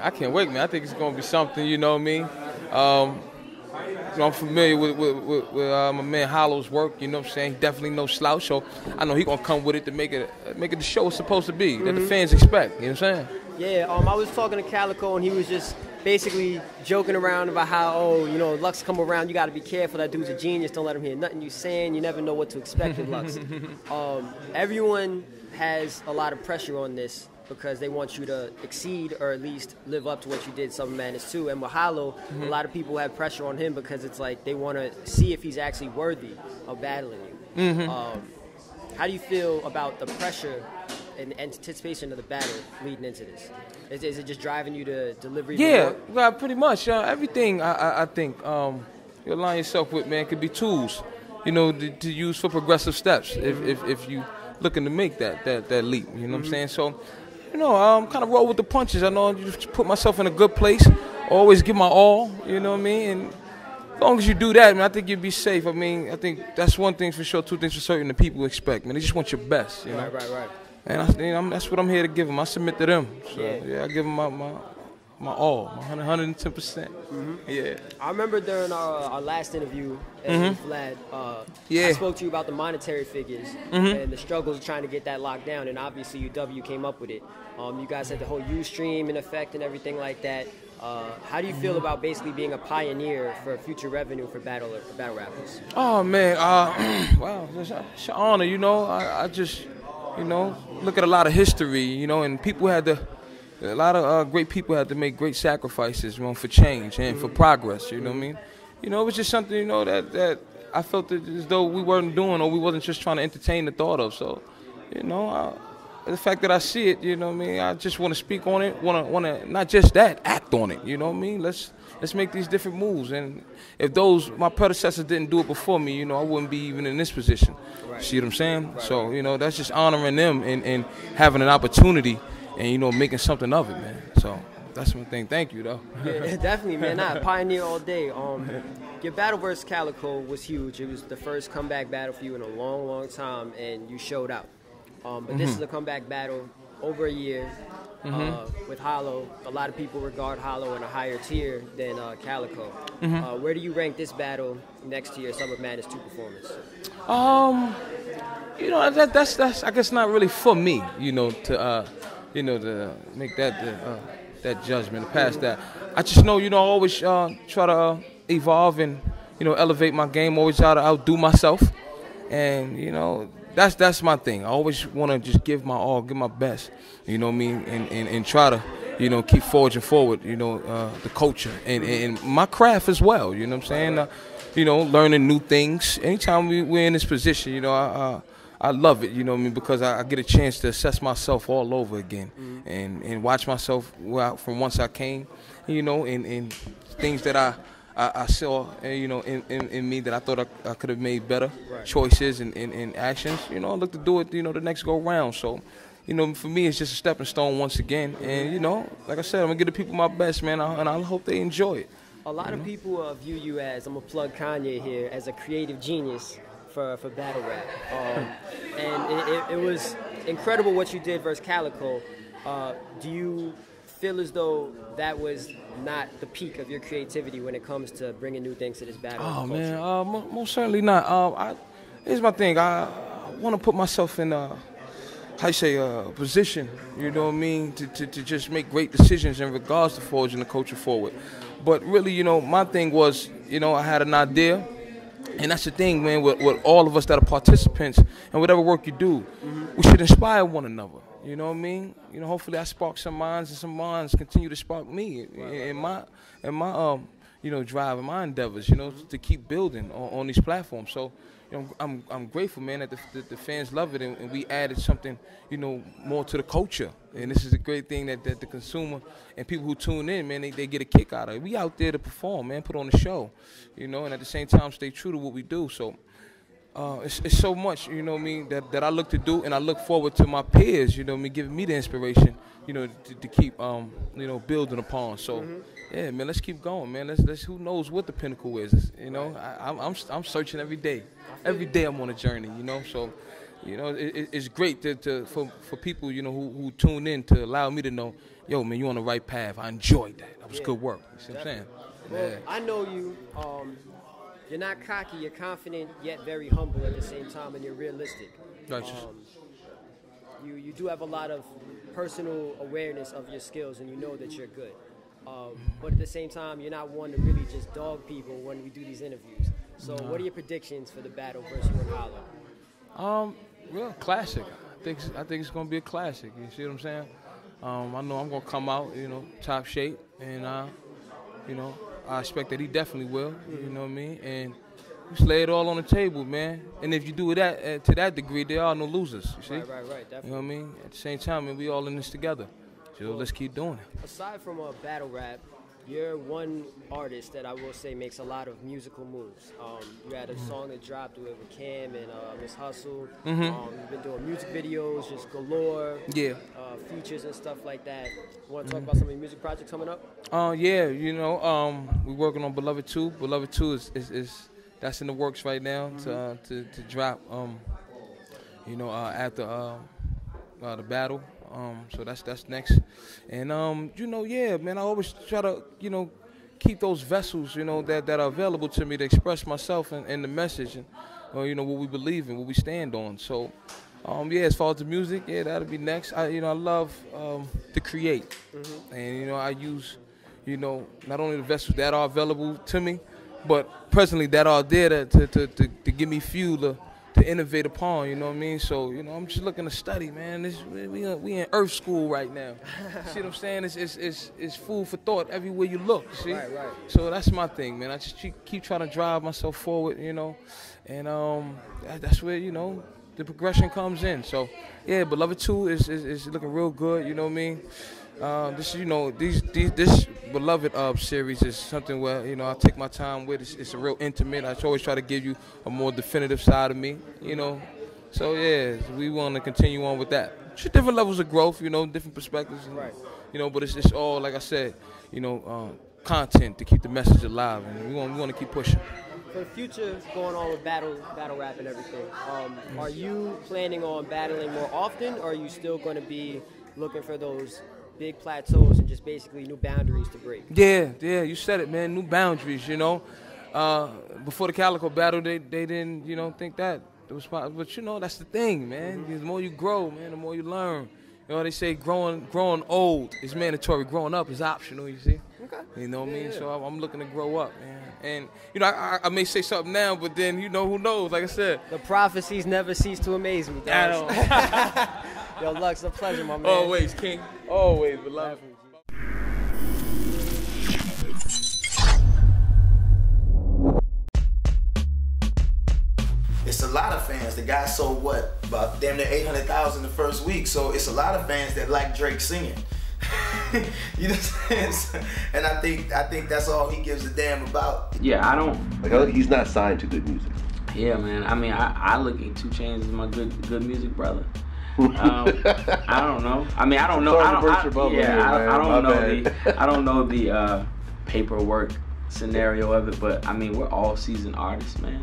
I can't wait, man. I think it's gonna be something. You know what I mean? I'm familiar with my man Hollow's work. You know what I'm saying? He definitely no slouch. So I know he gonna come with it to make it the show it's supposed to be that the fans expect. You know what I'm saying? Yeah. I was talking to Calico and he was just basically joking around about how Lux come around. You got to be careful. That dude's a genius. Don't let him hear nothing you saying. You never know what to expect with Lux. Everyone has a lot of pressure on this, because they want you to exceed or at least live up to what you did Summer Madness 2. And with Hollow, a lot of people have pressure on him because it's like they want to see if he's actually worthy of battling you. How do you feel about the pressure and anticipation of the battle leading into this? Is it just driving you to deliver even more? Yeah, pretty much. Everything I think you align yourself with, man, could be tools, to use for progressive steps if you looking to make that leap. You know what I'm saying? So, kind of roll with the punches. I know I just put myself in a good place, always give my all, you know what I mean? And as long as you do that, man, I think you'll be safe. I mean, I think that's one thing for sure, two things for certain that people expect, man. They just want your best, you know? Right. And that's what I'm here to give them. I submit to them. So, I give them my all, my 110%. Yeah. I remember during our last interview at Vlad, I spoke to you about the monetary figures and the struggles of trying to get that locked down, and obviously UW came up with it. You guys had the whole Ustream in effect and everything like that. How do you feel about basically being a pioneer for future revenue for battle rappers? Oh, man. Wow, it's an honor, I just, look at a lot of history, and people had to, a lot of great people had to make great sacrifices, for change and for progress, you know what I mean? It was just something, that I felt as though we weren't doing, or we wasn't just trying to entertain the thought of. So, the fact that I see it, you know what I mean, I just want to speak on it, want to not just that, act on it, you know what I mean? Let's make these different moves. And if my predecessors didn't do it before me, I wouldn't be even in this position. Right. See what I'm saying? Right. So, that's just honoring them and having an opportunity and, making something of it, man. So that's one thing. Thank you, though. Yeah, definitely, man. Pioneer all day. Your battle versus Calico was huge. It was the first comeback battle for you in a long, long time, and you showed out. But this is a comeback battle over a year with Hollow. A lot of people regard Hollow in a higher tier than Calico. Where do you rank this battle next to your Summer Madness 2 performance? That's I guess not really for me, to make that judgment, to pass that. I just know, I always try to evolve and, elevate my game, always try to outdo myself. And, that's my thing. I always want to just give my all, give my best, you know what I mean, and try to, keep forging forward, the culture and my craft as well, you know what I'm saying? Learning new things. Anytime we're in this position, I love it, you know what I mean, because I get a chance to assess myself all over again and watch myself from whence I came, and things that I saw, in me that I thought I could have made better choices and actions. I look to do it, the next go round. So, for me, it's just a stepping stone once again. And, like I said, I'm going to give the people my best, man, and I hope they enjoy it. A lot of people view you as, I'm going to plug Kanye here, as a creative genius for battle rap. And it was incredible what you did versus Calico. Do you feel as though that was not the peak of your creativity when it comes to bringing new things to this battle? Oh, man, most certainly not. Here's my thing. I want to put myself in a position, you know what I mean, to just make great decisions in regards to forging the culture forward. But really, my thing was, I had an idea. And that's the thing, man, with all of us that are participants and whatever work you do, we should inspire one another. You know what I mean? Hopefully I spark some minds and some minds continue to spark me in my drive and my endeavors, to keep building on these platforms. So, I'm grateful, man, that the fans love it and we added something, more to the culture. And this is a great thing that the consumer and people who tune in, man, they get a kick out of it. We out there to perform, man, put on a show, and at the same time stay true to what we do. So it's so much, you know what I mean, that I look to do, and I look forward to my peers, you know what I mean, giving me the inspiration, to keep, building upon. So, yeah, man, let's keep going, man. Let's who knows what the pinnacle is, I'm searching every day. Every day I'm on a journey, So you know, it's great for people, you know, who tune in to allow me to know, yo, man, you on the right path. I enjoyed that. That was good work. You see what I'm saying? Well, Yeah. I know you. You're not cocky. You're confident, yet very humble at the same time, and you're realistic. Right. You do have a lot of personal awareness of your skills, and you know that you're good. But at the same time, you're not one to really just dog people when we do these interviews. So what are your predictions for the battle versus you and Hollow? Real classic. I think it's gonna be a classic. You see what I'm saying? I know I'm gonna come out, you know, top shape, and you know, I expect that he definitely will. You know what I mean? And just lay it all on the table, man. And if you do it to that degree, there are no losers. You see? Right. Definitely. You know what I mean? At the same time, man, we all in this together. So let's keep doing it. Aside from a battle rap, you're one artist that I will say makes a lot of musical moves. You had a song that dropped with Cam and Miss Hustle. You've been doing music videos, just galore. Yeah. Features and stuff like that. You want to talk about some of your music projects coming up? Yeah, you know, we're working on Beloved 2. Beloved 2 is that's in the works right now to drop. You know, after the battle. So that's next. And you know, yeah, man, I always try to, you know, keep those vessels, you know, that are available to me to express myself and the message, and you know, what we believe in, what we stand on. So yeah, as far as the music, yeah, that'll be next. I love to create, and you know, I use, you know, not only the vessels that are available to me, but presently that are there to give me fuel to innovate upon, you know what I mean? So, you know, I'm just looking to study, man. We in Earth school right now. See what I'm saying? It's food for thought everywhere you look, see? Right. So that's my thing, man. I just keep trying to drive myself forward, you know, and that's where, you know, the progression comes in. So, yeah, Beloved 2 is looking real good, you know what I mean? This, you know, this Beloved series is something where, you know, I take my time with. It's a real intimate. I always try to give you a more definitive side of me, you know. So yeah, we want to continue on with that. Just different levels of growth, you know, different perspectives, Right. You know. But it's all, like I said, you know, content to keep the message alive, and we want to keep pushing. For the future, going on with battle rap and everything, are you planning on battling more often, or are you still going to be looking for those big plateaus and just basically new boundaries to break? Yeah, you said it, man. New boundaries, you know. Before the Calico battle, they didn't, you know, think that it was possible. But you know, that's the thing, man. The more you grow, man, the more you learn. You know, they say growing old is mandatory. Growing up is optional. You see? Okay. You know what I mean? So I'm looking to grow up, man. And you know, I may say something now, but then, you know, who knows? Like I said, the prophecies never cease to amaze me, guys. Yo, Lux, a pleasure, my man. Always, King. Always, beloved. It's a lot of fans. The guy sold what? About damn near 800,000 the first week. So it's a lot of fans that like Drake singing. You know what I'm saying? And I think that's all he gives a damn about. Yeah, I don't. Like, he's not signed to good music. Yeah, man. I mean, I look at 2 Chainz as my good music brother. I don't know. I mean, I don't know. I don't know the paperwork scenario of it, but I mean, we're all seasoned artists, man.